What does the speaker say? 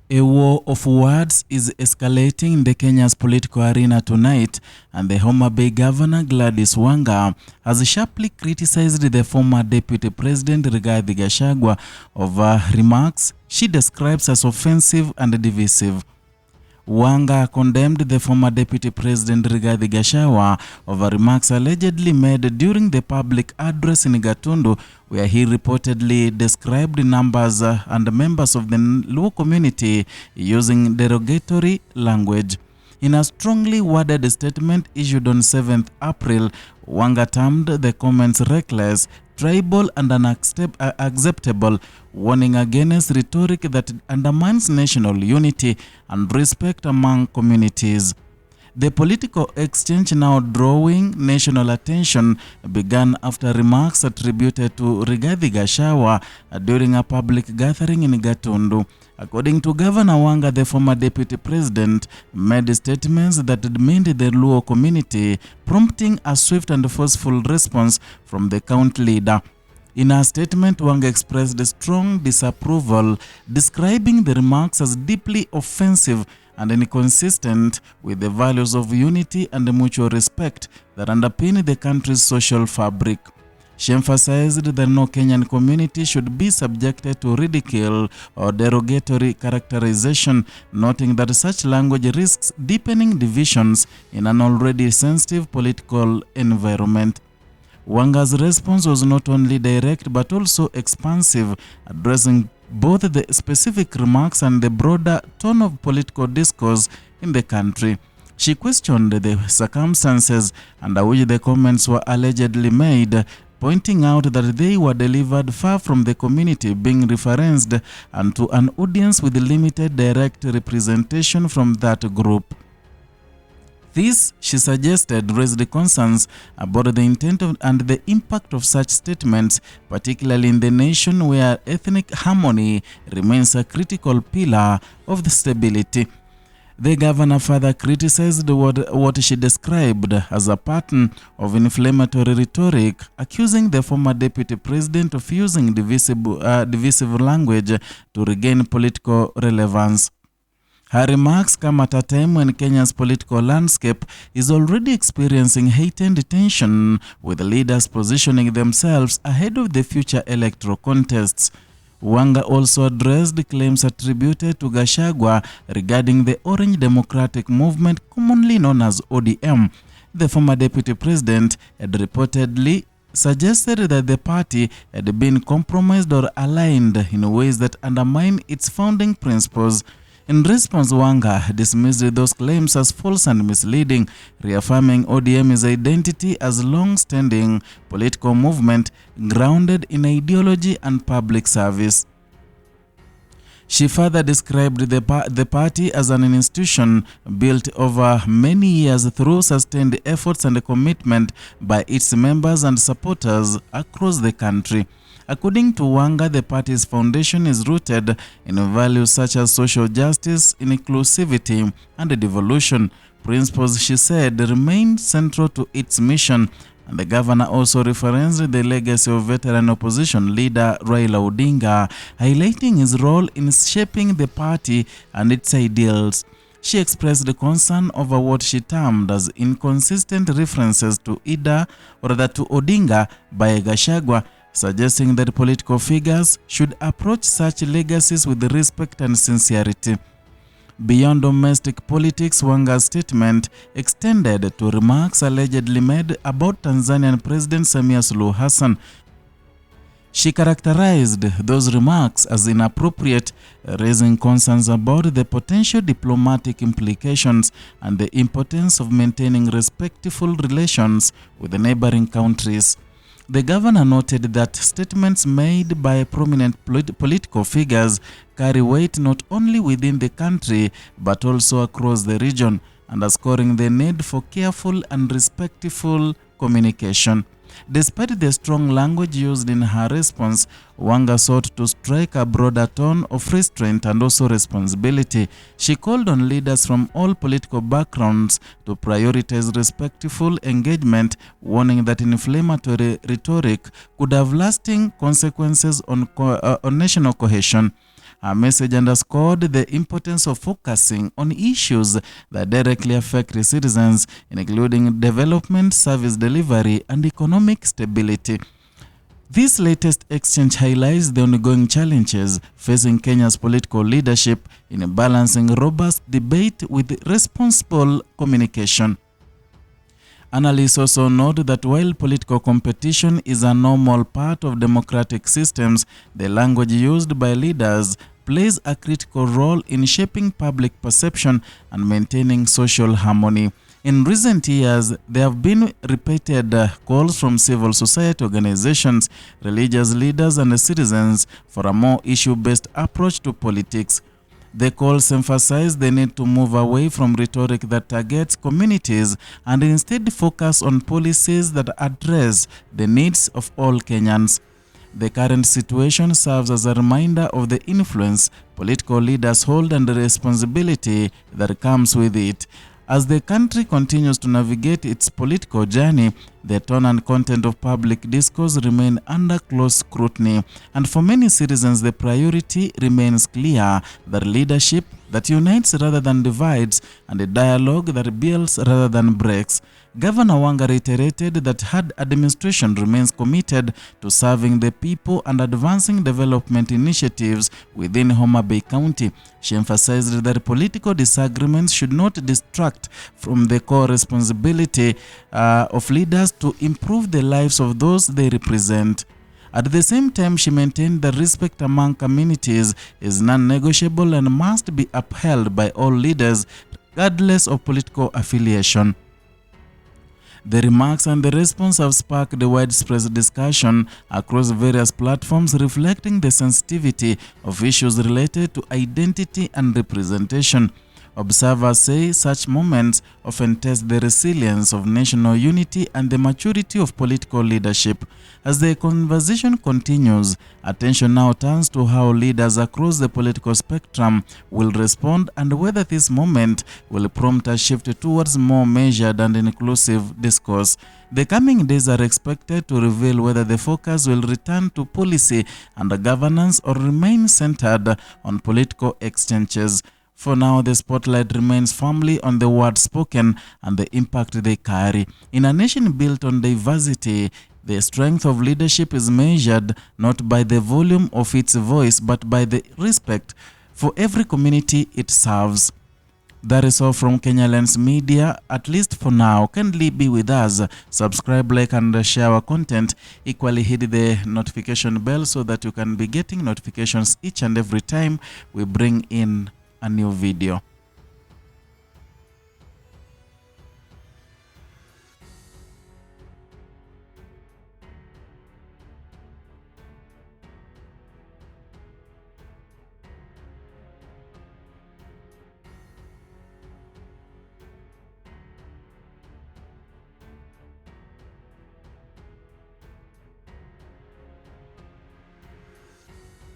A war of words is escalating in the Kenya's political arena tonight, and the Homa Bay Governor Gladys Wanga has sharply criticized the former Deputy President Rigathi Gachagua over remarks she describes as offensive and divisive. Wanga condemned the former Deputy President Rigathi Gachagua over remarks allegedly made during the public address in Gatundu, where he reportedly described numbers and members of the Luo community using derogatory language. In a strongly worded statement issued on 7th April, Wanga termed the comments reckless, tribal and unacceptable, warning against rhetoric that undermines national unity and respect among communities. The political exchange, now drawing national attention, began after remarks attributed to Rigathi Gachagua during a public gathering in Gatundu. According to Governor Wanga, the former deputy president made statements that demeaned the Luo community, prompting a swift and forceful response from the county leader. In a statement, Wanga expressed strong disapproval, describing the remarks as deeply offensive and inconsistent with the values of unity and mutual respect that underpin the country's social fabric. She emphasized that no Kenyan community should be subjected to ridicule or derogatory characterization, noting that such language risks deepening divisions in an already sensitive political environment. Wanga's response was not only direct but also expansive, addressing both the specific remarks and the broader tone of political discourse in the country. She questioned the circumstances under which the comments were allegedly made, pointing out that they were delivered far from the community being referenced and to an audience with limited direct representation from that group. This, she suggested, raised concerns about the intent and the impact of such statements, particularly in the nation where ethnic harmony remains a critical pillar of the stability. The governor further criticized what she described as a pattern of inflammatory rhetoric, accusing the former deputy president of using divisive language to regain political relevance. Her remarks come at a time when Kenya's political landscape is already experiencing heightened tension, with leaders positioning themselves ahead of the future electoral contests. Wanga also addressed claims attributed to Gachagua regarding the Orange Democratic Movement, commonly known as ODM. The former deputy president had reportedly suggested that the party had been compromised or aligned in ways that undermine its founding principles. In response, Wanga dismissed those claims as false and misleading, reaffirming ODM's identity as a long-standing political movement grounded in ideology and public service. She further described the party as an institution built over many years through sustained efforts and commitment by its members and supporters across the country. According to Wanga, the party's foundation is rooted in values such as social justice, inclusivity, and devolution. Principles, she said, remain central to its mission. And the governor also referenced the legacy of veteran opposition leader Raila Odinga, highlighting his role in shaping the party and its ideals. She expressed concern over what she termed as inconsistent references to Odinga by Gachagua, suggesting that political figures should approach such legacies with respect and sincerity. Beyond domestic politics, Wanga's statement extended to remarks allegedly made about Tanzanian President Samia Suluhu Hassan. She characterized those remarks as inappropriate, raising concerns about the potential diplomatic implications and the importance of maintaining respectful relations with the neighboring countries. The governor noted that statements made by prominent political figures carry weight not only within the country but also across the region, underscoring the need for careful and respectful communication. Despite the strong language used in her response, Wanga sought to strike a broader tone of restraint and also responsibility. She called on leaders from all political backgrounds to prioritize respectful engagement, warning that inflammatory rhetoric could have lasting consequences on national cohesion. Her message underscored the importance of focusing on issues that directly affect citizens, including development, service delivery, and economic stability. This latest exchange highlights the ongoing challenges facing Kenya's political leadership in balancing robust debate with responsible communication. Analysts also note that while political competition is a normal part of democratic systems, the language used by leaders plays a critical role in shaping public perception and maintaining social harmony. In recent years, there have been repeated calls from civil society organizations, religious leaders, and citizens for a more issue-based approach to politics. The calls emphasize the need to move away from rhetoric that targets communities and instead focus on policies that address the needs of all Kenyans. The current situation serves as a reminder of the influence political leaders hold and the responsibility that comes with it. As the country continues to navigate its political journey, the tone and content of public discourse remain under close scrutiny, and for many citizens the priority remains clear: that leadership that unites rather than divides, and a dialogue that builds rather than breaks. Governor Wanga reiterated that her administration remains committed to serving the people and advancing development initiatives within Homa Bay County. She emphasized that political disagreements should not distract from the core responsibility of leaders to improve the lives of those they represent. At the same time, she maintained that respect among communities is non-negotiable and must be upheld by all leaders, regardless of political affiliation. The remarks and the response have sparked a widespread discussion across various platforms, reflecting the sensitivity of issues related to identity and representation. Observers say such moments often test the resilience of national unity and the maturity of political leadership. As the conversation continues, attention now turns to how leaders across the political spectrum will respond and whether this moment will prompt a shift towards more measured and inclusive discourse. The coming days are expected to reveal whether the focus will return to policy and governance or remain centered on political exchanges. For now, the spotlight remains firmly on the words spoken and the impact they carry. In a nation built on diversity, the strength of leadership is measured not by the volume of its voice, but by the respect for every community it serves. That is all from Kenya Lens Media, at least for now. Kindly be with us. Subscribe, like, and share our content. Equally hit the notification bell so that you can be getting notifications each and every time we bring in a new video.